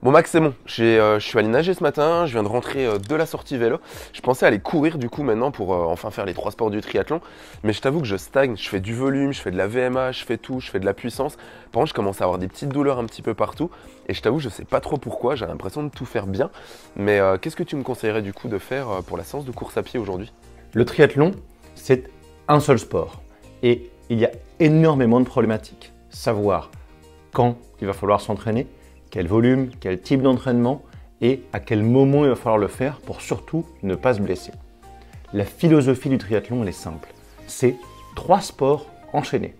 Bon Max, c'est bon, je suis allé nager ce matin, je viens de rentrer de la sortie vélo. Je pensais aller courir du coup maintenant pour enfin faire les trois sports du triathlon. Mais je t'avoue que je stagne, je fais du volume, je fais de la VMA, je fais tout, je fais de la puissance. Par contre, je commence à avoir des petites douleurs un petit peu partout. Et je t'avoue, je sais pas trop pourquoi, j'ai l'impression de tout faire bien. Mais qu'est-ce que tu me conseillerais du coup de faire pour la séance de course à pied aujourd'hui? Le triathlon, c'est un seul sport. Et il y a énormément de problématiques. Savoir quand il va falloir s'entraîner, quel volume, quel type d'entraînement et à quel moment il va falloir le faire pour surtout ne pas se blesser. La philosophie du triathlon, elle est simple. C'est 3 sports enchaînés.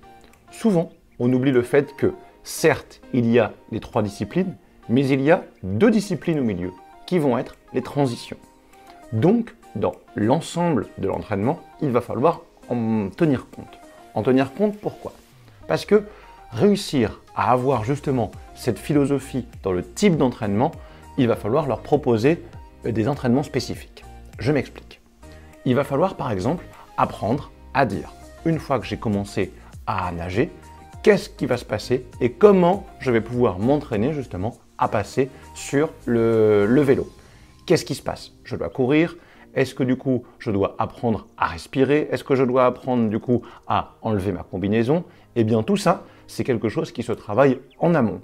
Souvent, on oublie le fait que, certes, il y a les 3 disciplines, mais il y a 2 disciplines au milieu, qui vont être les transitions. Donc, dans l'ensemble de l'entraînement, il va falloir en tenir compte. En tenir compte, pourquoi? Parce que réussir à avoir justement cette philosophie dans le type d'entraînement, il va falloir leur proposer des entraînements spécifiques. Je m'explique. Il va falloir par exemple apprendre à dire, une fois que j'ai commencé à nager, qu'est-ce qui va se passer et comment je vais pouvoir m'entraîner justement à passer sur le vélo. Qu'est-ce qui se passe? Je dois courir. Est-ce que du coup, je dois apprendre à respirer? Est-ce que je dois apprendre du coup à enlever ma combinaison? Eh bien tout ça, c'est quelque chose qui se travaille en amont.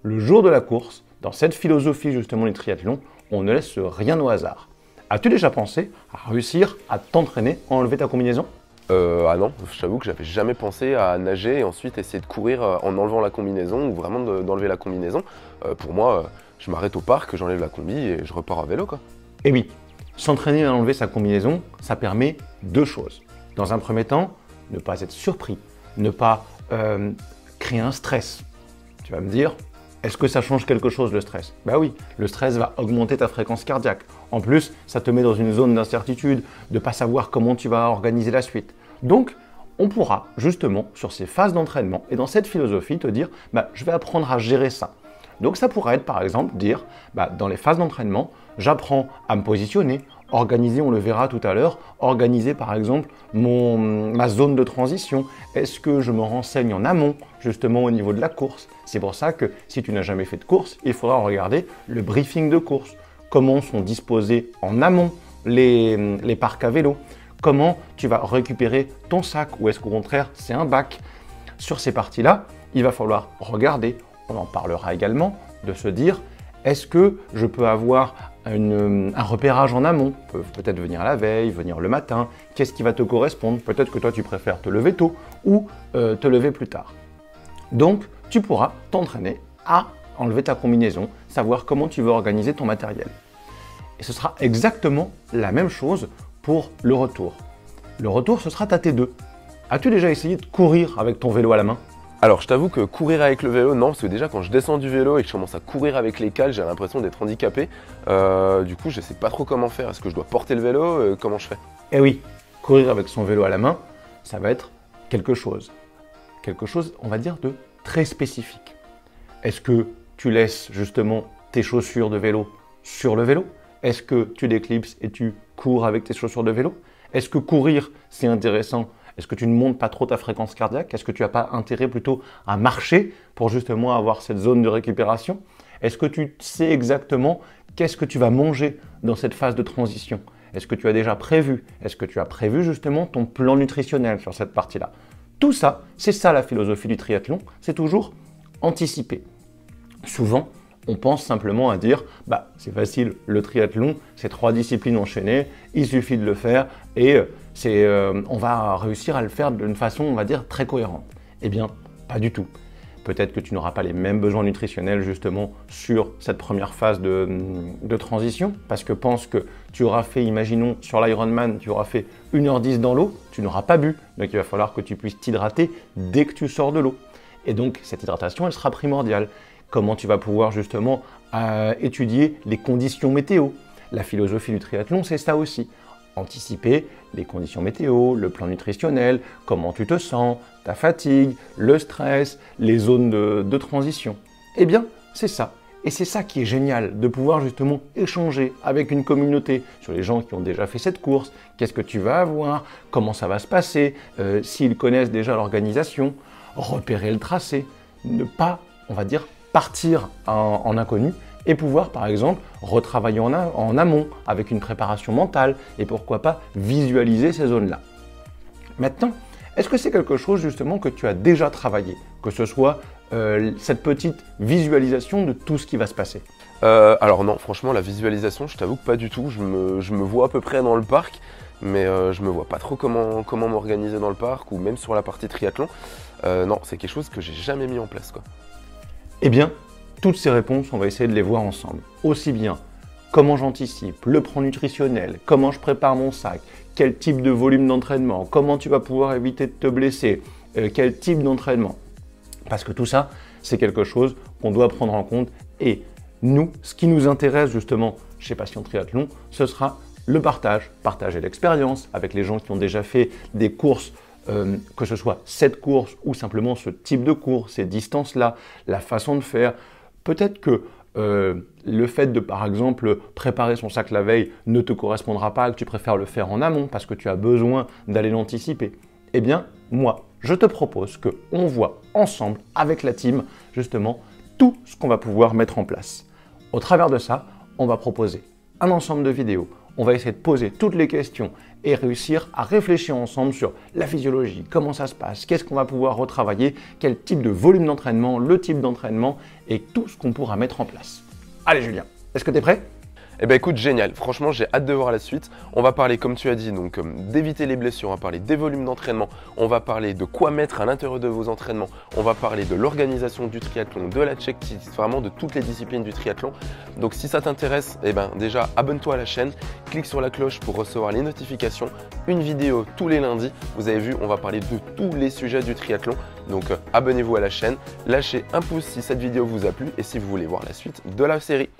Le jour de la course, dans cette philosophie justement du triathlon, on ne laisse rien au hasard. As-tu déjà pensé à réussir à t'entraîner à enlever ta combinaison? Ah non, je t'avoue que j'avais jamais pensé à nager et ensuite essayer de courir en enlevant la combinaison ou vraiment d'enlever la combinaison. Pour moi, je m'arrête au parc, j'enlève la combi et je repars à vélo quoi. Eh oui, s'entraîner à enlever sa combinaison, ça permet 2 choses. Dans un premier temps, ne pas être surpris, ne pas créer un stress. Tu vas me dire, est-ce que ça change quelque chose le stress? Bah oui, le stress va augmenter ta fréquence cardiaque. En plus, ça te met dans une zone d'incertitude, de ne pas savoir comment tu vas organiser la suite. Donc, on pourra justement, sur ces phases d'entraînement et dans cette philosophie, te dire, je vais apprendre à gérer ça. Donc ça pourrait être par exemple dire, dans les phases d'entraînement, j'apprends à me positionner, organiser, on le verra tout à l'heure, organiser par exemple ma zone de transition. Est-ce que je me renseigne en amont justement au niveau de la course? C'est pour ça que si tu n'as jamais fait de course, il faudra regarder le briefing de course. Comment sont disposés en amont les parcs à vélo? Comment tu vas récupérer ton sac? Ou est-ce qu'au contraire c'est un bac? Sur ces parties-là, il va falloir regarder. On en parlera également, de se dire, est-ce que je peux avoir un repérage en amont? Peut-être venir la veille, venir le matin. Qu'est-ce qui va te correspondre? Peut-être que toi, tu préfères te lever tôt ou te lever plus tard. Donc, tu pourras t'entraîner à enlever ta combinaison, savoir comment tu veux organiser ton matériel. Et ce sera exactement la même chose pour le retour. Le retour, ce sera ta T2. As-tu déjà essayé de courir avec ton vélo à la main? Alors je t'avoue que courir avec le vélo, non, parce que déjà quand je descends du vélo et que je commence à courir avec les cales, j'ai l'impression d'être handicapé. Du coup, je sais pas trop comment faire. Est-ce que je dois porter le vélo? Comment je fais? Eh oui, courir avec son vélo à la main, ça va être quelque chose. Quelque chose, on va dire, de très spécifique. Est-ce que tu laisses justement tes chaussures de vélo sur le vélo? Est-ce que tu déclipses et tu cours avec tes chaussures de vélo? Est-ce que courir, c'est intéressant? Est-ce que tu ne montes pas trop ta fréquence cardiaque? Est-ce que tu n'as pas intérêt plutôt à marcher pour justement avoir cette zone de récupération? Est-ce que tu sais exactement qu'est-ce que tu vas manger dans cette phase de transition? Est-ce que tu as déjà prévu? Est-ce que tu as prévu justement ton plan nutritionnel sur cette partie-là? Tout ça, c'est ça la philosophie du triathlon, c'est toujours anticiper. Souvent, on pense simplement à dire, c'est facile, le triathlon, c'est 3 disciplines enchaînées, il suffit de le faire et on va réussir à le faire d'une façon, on va dire, très cohérente. Eh bien, pas du tout. Peut-être que tu n'auras pas les mêmes besoins nutritionnels justement sur cette première phase de transition, parce que pense que tu auras fait, imaginons, sur l'Ironman, tu auras fait 1h10 dans l'eau, tu n'auras pas bu, donc il va falloir que tu puisses t'hydrater dès que tu sors de l'eau. Et donc, cette hydratation, elle sera primordiale. Comment tu vas pouvoir justement étudier les conditions météo. La philosophie du triathlon, c'est ça aussi. Anticiper les conditions météo, le plan nutritionnel, comment tu te sens, ta fatigue, le stress, les zones de transition. Eh bien, c'est ça. Et c'est ça qui est génial, de pouvoir justement échanger avec une communauté sur les gens qui ont déjà fait cette course, qu'est-ce que tu vas avoir, comment ça va se passer, s'ils connaissent déjà l'organisation, repérer le tracé, ne pas, on va dire, partir en inconnu, et pouvoir par exemple retravailler en amont avec une préparation mentale et pourquoi pas visualiser ces zones-là. Maintenant, est-ce que c'est quelque chose justement que tu as déjà travaillé, que ce soit cette petite visualisation de tout ce qui va se passer? Alors non, franchement, la visualisation, je t'avoue que pas du tout. Je me vois à peu près dans le parc, mais je me vois pas trop comment m'organiser dans le parc ou même sur la partie triathlon. Non, c'est quelque chose que j'ai jamais mis en place, quoi. Eh bien, toutes ces réponses, on va essayer de les voir ensemble. Aussi bien comment j'anticipe, le plan nutritionnel, comment je prépare mon sac, quel type de volume d'entraînement, comment tu vas pouvoir éviter de te blesser, quel type d'entraînement. Parce que tout ça, c'est quelque chose qu'on doit prendre en compte. Et nous, ce qui nous intéresse justement chez Passion Triathlon, ce sera le partager l'expérience avec les gens qui ont déjà fait des courses, que ce soit cette course ou simplement ce type de course, ces distances-là, la façon de faire. Peut-être que le fait de, par exemple, préparer son sac la veille ne te correspondra pas, que tu préfères le faire en amont parce que tu as besoin d'aller l'anticiper. Eh bien, moi, je te propose qu'on voit ensemble, avec la team, justement, tout ce qu'on va pouvoir mettre en place. Au travers de ça, on va proposer un ensemble de vidéos. On va essayer de poser toutes les questions et réussir à réfléchir ensemble sur la physiologie, comment ça se passe, qu'est-ce qu'on va pouvoir retravailler, quel type de volume d'entraînement, le type d'entraînement et tout ce qu'on pourra mettre en place. Allez Julien, est-ce que tu es prêt ? Eh ben écoute, génial, franchement j'ai hâte de voir la suite. On va parler, comme tu as dit, donc d'éviter les blessures, on va parler des volumes d'entraînement, on va parler de quoi mettre à l'intérieur de vos entraînements, on va parler de l'organisation du triathlon, de la checklist, vraiment de toutes les disciplines du triathlon. Donc si ça t'intéresse, eh ben déjà abonne-toi à la chaîne, clique sur la cloche pour recevoir les notifications, une vidéo tous les lundis. Vous avez vu, on va parler de tous les sujets du triathlon. Donc abonnez-vous à la chaîne, lâchez un pouce si cette vidéo vous a plu et si vous voulez voir la suite de la série.